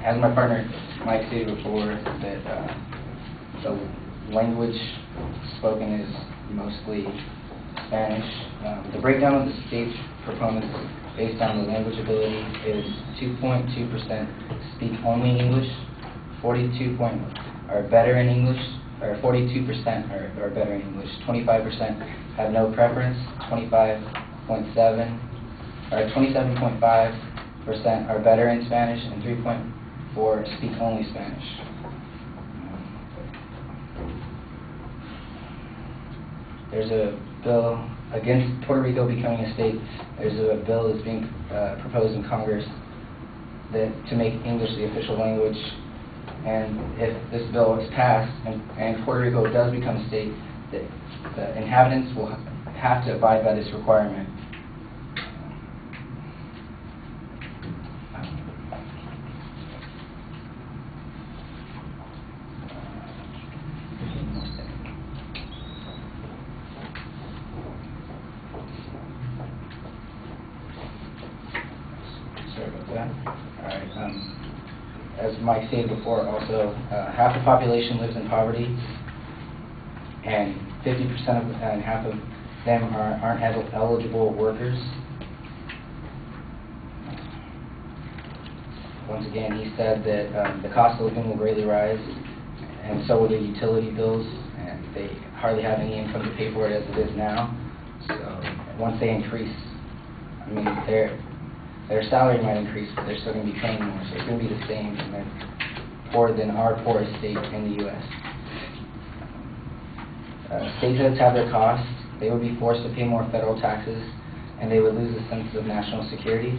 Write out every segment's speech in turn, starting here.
as my partner Mike stated before, that the language spoken is mostly Spanish. The breakdown of the state's proponents based on the language ability is 2.2% speak only English, 42 are better in English, or 42% are better in English, 25% have no preference, 27.5% are better in Spanish, and 3.4% speak only Spanish. There's a bill against Puerto Rico becoming a state. There's a bill that's being proposed in Congress to make English the official language. And if this bill is passed and Puerto Rico does become a state, the inhabitants will have to abide by this requirement. Sorry about that. All right. As Mike stated before, also half the population lives in poverty, and 50% of and half of them aren't eligible workers. Once again, he said that the cost of living will greatly rise, and so will the utility bills, and they hardly have any income to pay for it as it is now. So once they increase, I mean, their salary might increase, but they're still going to be paying more, so it's going to be the same, and they're poorer than our poorest state in the U.S. Statehoods have their costs. They would be forced to pay more federal taxes, and they would lose a sense of national security.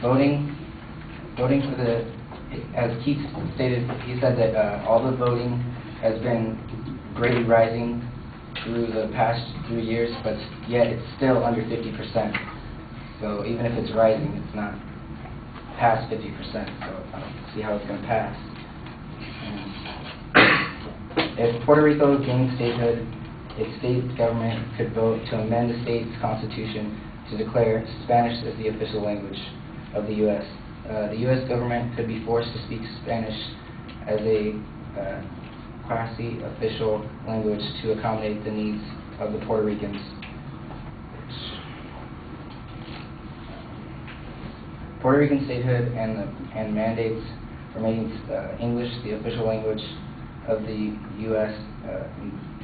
Voting for the, as Keith stated, he said that all the voting has been greatly rising through the past 3 years, but yet it's still under 50%. So even if it's rising, it's not past 50%. So I don't see how it's going to pass. If Puerto Rico gained statehood, its state government could vote to amend the state's constitution to declare Spanish as the official language of the U.S. The U.S. government could be forced to speak Spanish as a quasi-official language to accommodate the needs of the Puerto Ricans. Puerto Rican statehood and mandates for making English the official language of the U.S.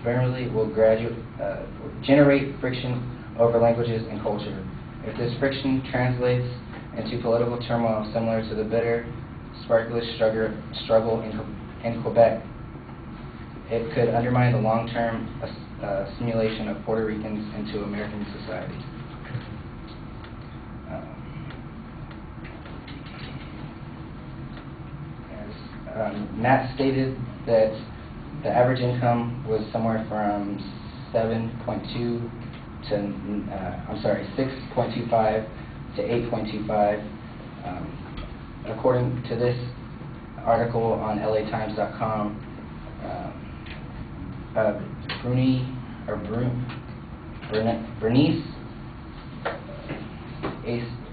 Generally will generate friction over languages and culture. If this friction translates into political turmoil similar to the bitter, sparkless struggle in Quebec, it could undermine the long-term assimilation of Puerto Ricans into American society. Nat stated that the average income was somewhere from 6.25 to 8.25. According to this article on LATimes.com, Bernice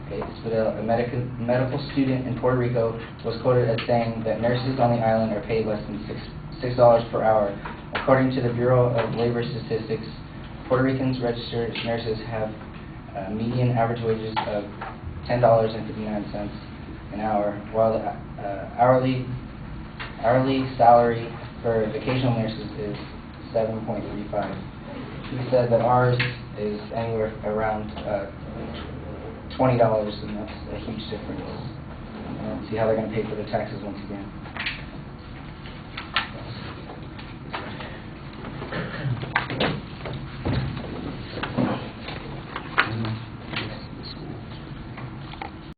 Espadel, a medical student in Puerto Rico, was quoted as saying that nurses on the island are paid less than $6 per hour. According to the Bureau of Labor Statistics, Puerto Ricans registered nurses have median average wages of $10.59 an hour, while the hourly salary for vocational nurses is $7.35. He said that ours is anywhere around $20, and that's a huge difference. I don't see how they're going to pay for the taxes once again.